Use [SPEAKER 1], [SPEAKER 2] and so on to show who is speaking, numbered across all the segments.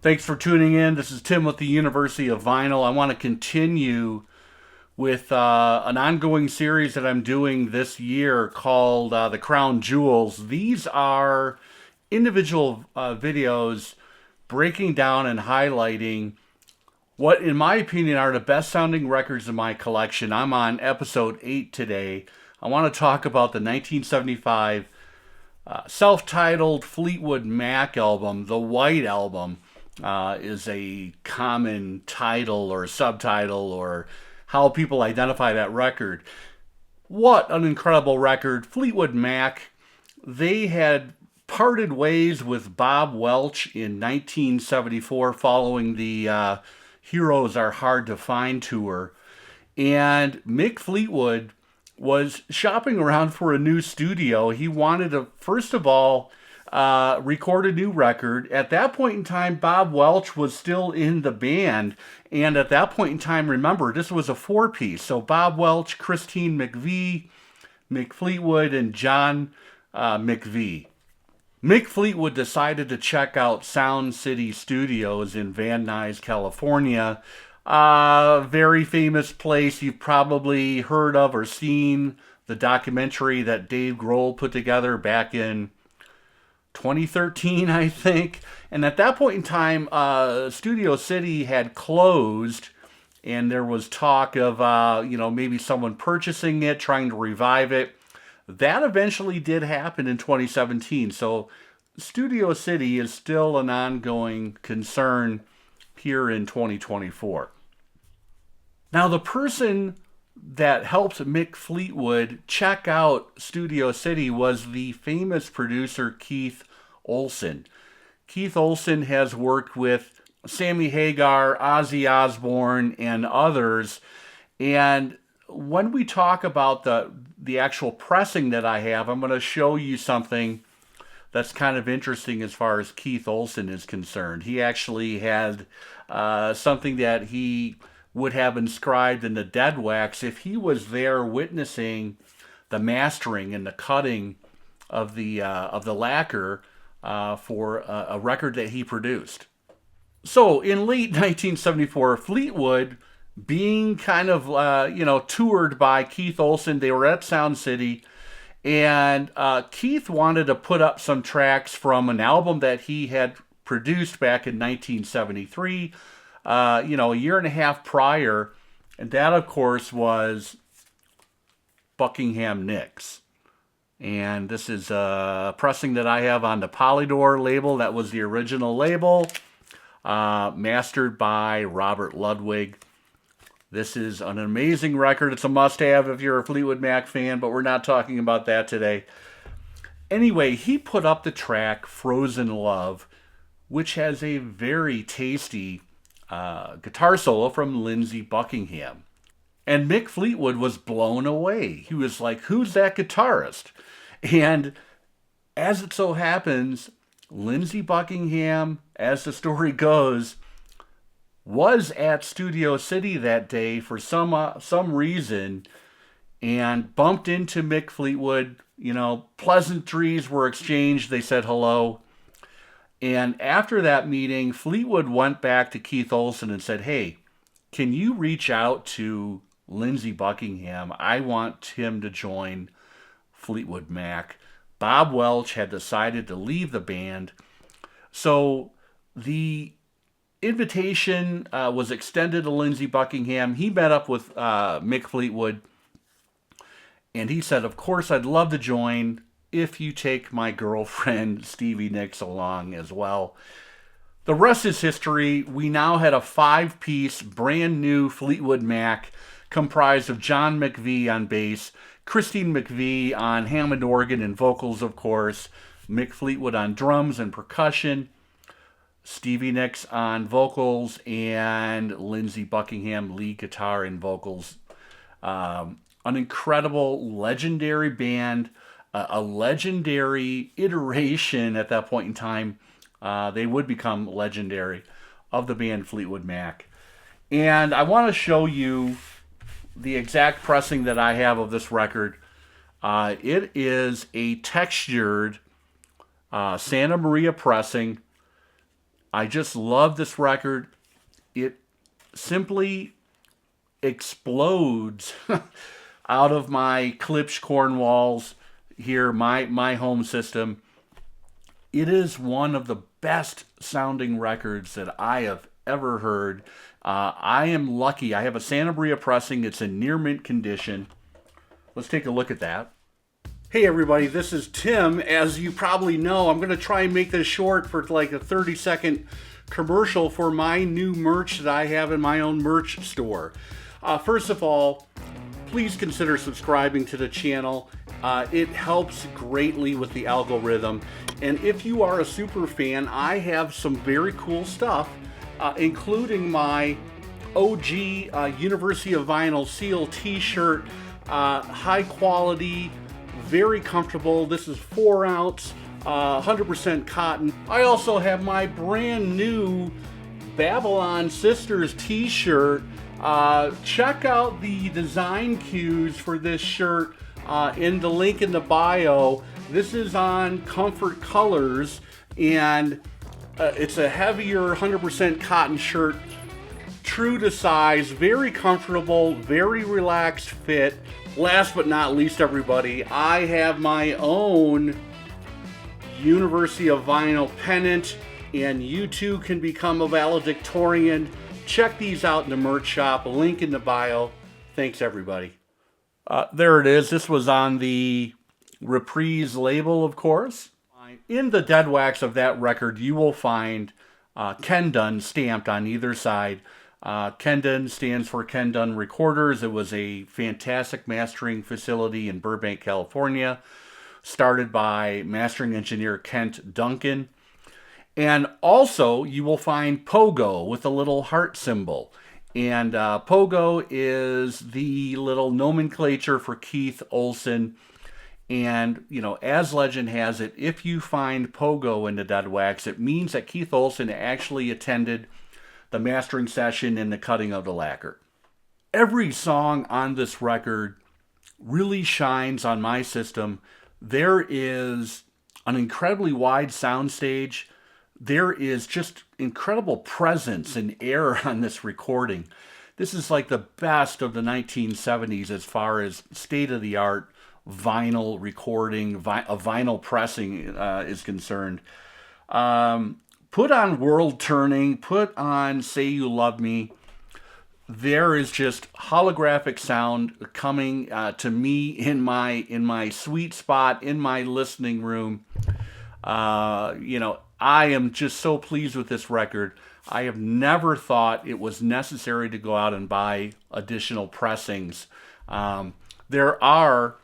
[SPEAKER 1] Thanks for tuning in. This is Tim with the University of Vinyl. I want to continue with an ongoing series that I'm doing this year called The Crown Jewels. These are individual videos breaking down and highlighting what, in my opinion, are the best sounding records in my collection. I'm on episode 8 today. I want to talk about the 1975 self-titled Fleetwood Mac album. The White Album is a common title or subtitle or how people identify that record. What an incredible record. Fleetwood Mac, they had parted ways with Bob Welch in 1974 following the Heroes Are Hard to Find tour. And Mick Fleetwood was shopping around for a new studio. He wanted to, first of all, record a new record. At that point in time, Bob Welch was still in the band. And at that point in time, remember, this was a 4-piece. So Bob Welch, Christine McVie, Mick Fleetwood, and John McVie. Mick Fleetwood decided to check out Sound City Studios in Van Nuys, California. Very famous place. You've probably heard of or seen the documentary that Dave Grohl put together back in 2013, I think. And at that point in time, Studio City had closed, and there was talk of, maybe someone purchasing it, trying to revive it. That eventually did happen in 2017. So Studio City is still an ongoing concern here in 2024. Now, the person that helped Mick Fleetwood check out Studio City was the famous producer Keith Olsen. Keith Olsen has worked with Sammy Hagar, Ozzy Osbourne, and others. And when we talk about the actual pressing that I have, I'm going to show you something that's kind of interesting as far as Keith Olsen is concerned. He actually had something that he would have inscribed in the dead wax if he was there witnessing the mastering and the cutting of the lacquer for a record that he produced. So in late 1974, Fleetwood, being kind of toured by Keith Olsen, they were at Sound City, and Keith wanted to put up some tracks from an album that he had produced back in 1973. A year and a half prior, and that, of course, was Buckingham Nicks. And this is a pressing that I have on the Polydor label. That was the original label, mastered by Robert Ludwig. This is an amazing record. It's a must-have if you're a Fleetwood Mac fan, but we're not talking about that today. Anyway, he put up the track Frozen Love, which has a very tasty guitar solo from Lindsey Buckingham. And Mick Fleetwood was blown away. He was like, who's that guitarist? And as it so happens, Lindsey Buckingham, as the story goes, was at Studio City that day for some reason and bumped into Mick Fleetwood. Pleasantries were exchanged. They said hello. And after that meeting, Fleetwood went back to Keith Olsen and said, hey, can you reach out to Lindsey Buckingham? I want him to join Fleetwood Mac. Bob Welch had decided to leave the band. So the invitation was extended to Lindsey Buckingham. He met up with Mick Fleetwood, and he said, of course, I'd love to join if you take my girlfriend, Stevie Nicks, along as well. The rest is history. We now had a 5-piece, brand new Fleetwood Mac comprised of John McVie on bass, Christine McVie on Hammond organ and vocals, of course, Mick Fleetwood on drums and percussion, Stevie Nicks on vocals, and Lindsey Buckingham lead guitar and vocals. An incredible, legendary band, a legendary iteration at that point in time. They would become legendary, of the band Fleetwood Mac. And I want to show you the exact pressing that I have of this record. It is a textured Santa Maria pressing. I just love this record. It simply explodes out of my Klipsch Cornwalls here, my home system. It is one of the best sounding records that I have ever heard. I am lucky. I have a Santa Maria pressing. It's in near mint condition. Let's take a look at that. Hey everybody, this is Tim. As you probably know, I'm going to try and make this short for like a 30-second commercial for my new merch that I have in my own merch store. First of all, please consider subscribing to the channel. It helps greatly with the algorithm. And if you are a super fan, I have some very cool stuff, including my OG University of Vinyl Seal t-shirt, high quality, very comfortable. This is 4 ounce, 100% cotton. I also have my brand new Babylon Sisters t-shirt. Check out the design cues for this shirt in the link in the bio. This is on Comfort Colors, and it's a heavier 100% cotton shirt, true to size, very comfortable, very relaxed fit. Last but not least, everybody, I have my own University of Vinyl pennant, and you too can become a valedictorian. Check these out in the merch shop, link in the bio. Thanks, everybody. There it is. This was on the Reprise label, of course. In the dead wax of that record, you will find Kendun stamped on either side. Kendun stands for Kendun Recorders. It was a fantastic mastering facility in Burbank, California, started by mastering engineer Kent Duncan. And also, you will find Pogo with a little heart symbol. And Pogo is the little nomenclature for Keith Olsen. And, you know, as legend has it, if you find Pogo in the dead wax, it means that Keith Olsen actually attended the mastering session and the cutting of the lacquer. Every song on this record really shines on my system. There is an incredibly wide soundstage. There is just incredible presence and air on this recording. This is like the best of the 1970s as far as state-of-the-art vinyl recording, vinyl pressing is concerned. Put on World Turning, put on Say You Love Me. There is just holographic sound coming to me in my sweet spot, in my listening room. You know, I am just so pleased with this record. I have never thought it was necessary to go out and buy additional pressings. There are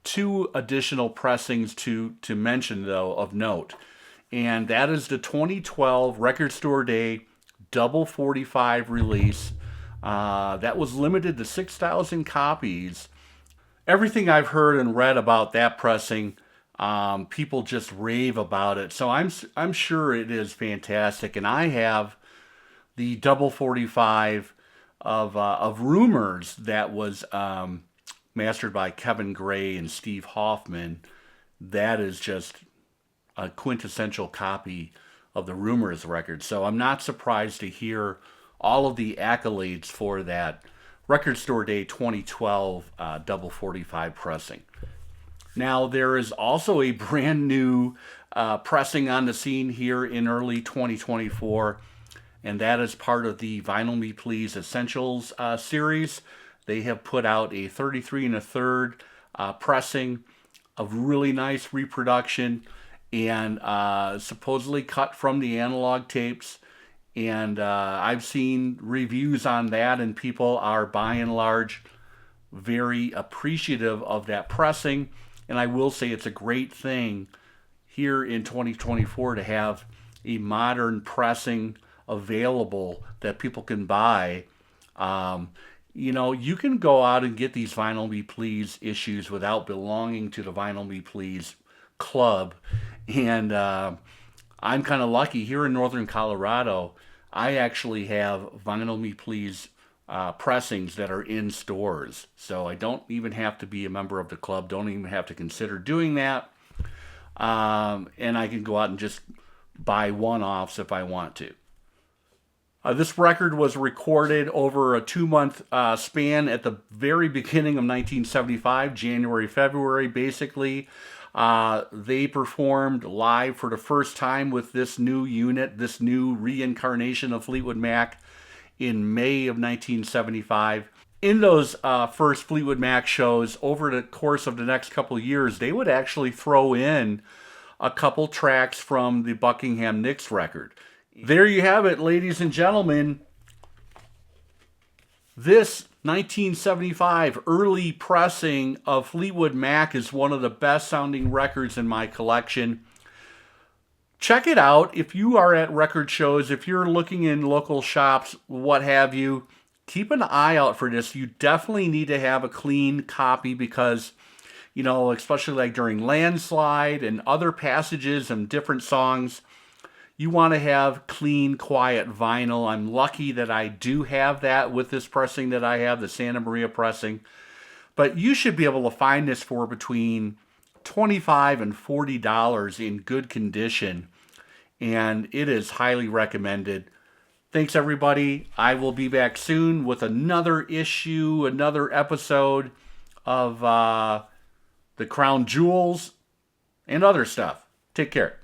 [SPEAKER 1] 2 additional pressings to mention, though, of note. And that is the 2012 Record Store Day Double 45 release. That was limited to 6,000 copies. Everything I've heard and read about that pressing, people just rave about it. So I'm sure it is fantastic. And I have the Double 45 of Rumors that was mastered by Kevin Gray and Steve Hoffman. That is just a quintessential copy of the Rumors record. So I'm not surprised to hear all of the accolades for that Record Store Day 2012 Double 45 pressing. Now, there is also a brand new pressing on the scene here in early 2024, and that is part of the Vinyl Me Please Essentials series. They have put out a 33 1/3 pressing of really nice reproduction, and supposedly cut from the analog tapes. And I've seen reviews on that, and people are by and large very appreciative of that pressing. And I will say it's a great thing here in 2024 to have a modern pressing available that people can buy. You know, you can go out and get these Vinyl Me Please issues without belonging to the Vinyl Me Please club. And I'm kind of lucky here in northern Colorado. I actually have Vinyl Me Please pressings that are in stores. So I don't even have to be a member of the club, don't even have to consider doing that. And I can go out and just buy one-offs if I want to. This record was recorded over a 2-month span at the very beginning of 1975, January, February, basically. They performed live for the first time with this new unit, this new reincarnation of Fleetwood Mac in May of 1975. In those first Fleetwood Mac shows, over the course of the next couple of years, they would actually throw in a couple tracks from the Buckingham Nicks record. There you have it, ladies and gentlemen. This 1975 early pressing of Fleetwood Mac is one of the best sounding records in my collection. Check it out if you are at record shows, if you're looking in local shops, what have you. Keep an eye out for this. You definitely need to have a clean copy because, you know, especially like during Landslide and other passages and different songs, you want to have clean, quiet vinyl. I'm lucky that I do have that with this pressing that I have, the Santa Maria pressing. But you should be able to find this for between $25 and $40 in good condition. And it is highly recommended. Thanks, everybody. I will be back soon with another issue, another episode of The Crown Jewels and other stuff. Take care.